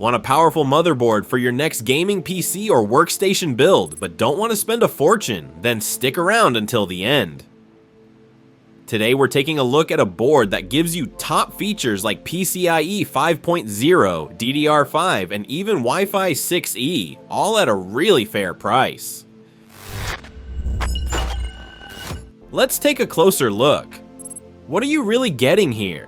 Want a powerful motherboard for your next gaming PC or workstation build, but don't want to spend a fortune? Then stick around until the end. Today we're taking a look at a board that gives you top features like PCIe 5.0, DDR5, and even Wi-Fi 6E, all at a really fair price. Let's take a closer look. What are you really getting here?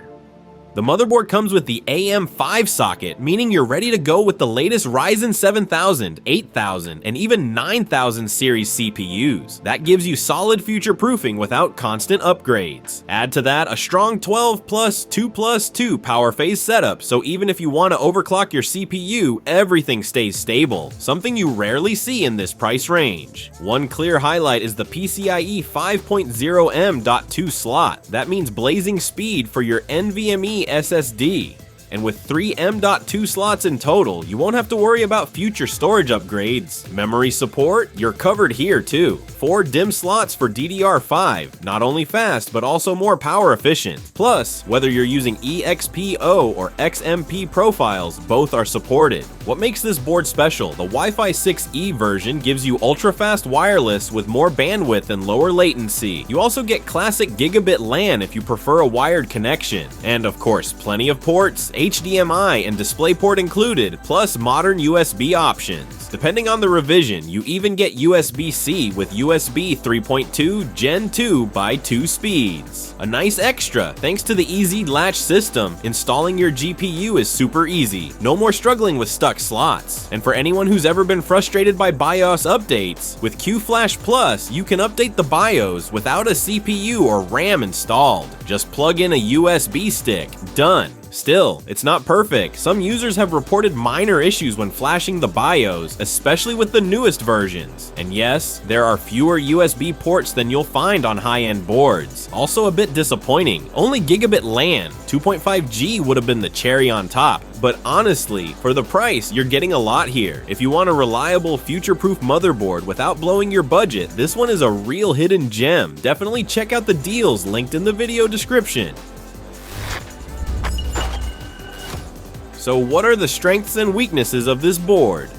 The motherboard comes with the AM5 socket, meaning you're ready to go with the latest Ryzen 7000, 8000, and even 9000 series CPUs. That gives you solid future proofing without constant upgrades. Add to that a strong 12+2+2 power phase setup, so even if you want to overclock your CPU, everything stays stable, something you rarely see in this price range. One clear highlight is the PCIe 5.0M.2 slot. That means blazing speed for your NVMe SSD. And with 3 M.2 slots in total, you won't have to worry about future storage upgrades. Memory support? You're covered here too. 4 DIMM slots for DDR5, not only fast, but also more power efficient. Plus, whether you're using eXp-O or XMP profiles, both are supported. What makes this board special? The Wi-Fi 6E version gives you ultra-fast wireless with more bandwidth and lower latency. You also get classic gigabit LAN if you prefer a wired connection. And of course, plenty of ports, HDMI and DisplayPort included, plus modern USB options. Depending on the revision, you even get USB-C with USB 3.2 Gen 2 by 2 speeds. A nice extra, thanks to the easy latch system, installing your GPU is super easy. No more struggling with stuck slots. And for anyone who's ever been frustrated by BIOS updates, with QFlash Plus, you can update the BIOS without a CPU or RAM installed. Just plug in a USB stick. Done. Still, it's not perfect. Some users have reported minor issues when flashing the BIOS, especially with the newest versions. And yes, there are fewer USB ports than you'll find on high-end boards. Also a bit disappointing. Only gigabit LAN, 2.5G would have been the cherry on top. But honestly, for the price, you're getting a lot here. If you want a reliable, future-proof motherboard without blowing your budget, this one is a real hidden gem. Definitely check out the deals linked in the video description. So what are the strengths and weaknesses of this board?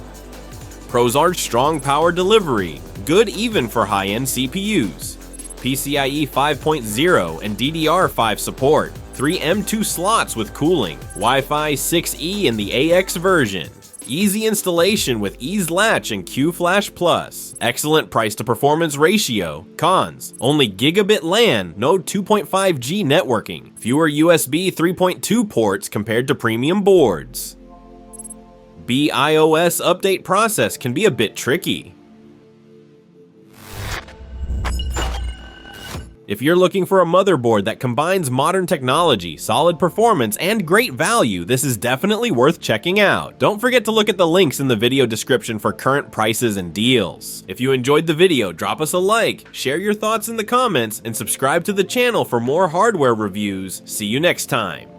Pros are strong power delivery, good even for high-end CPUs. PCIe 5.0 and DDR5 support, 3 M.2 slots with cooling, Wi-Fi 6E in the AX version. Easy installation with Ease Latch and QFlash Plus. Excellent price to performance ratio. Cons: only gigabit LAN, no 2.5G networking. Fewer USB 3.2 ports compared to premium boards. BIOS update process can be a bit tricky. If you're looking for a motherboard that combines modern technology, solid performance, and great value, this is definitely worth checking out. Don't forget to look at the links in the video description for current prices and deals. If you enjoyed the video, drop us a like, share your thoughts in the comments, and subscribe to the channel for more hardware reviews. See you next time.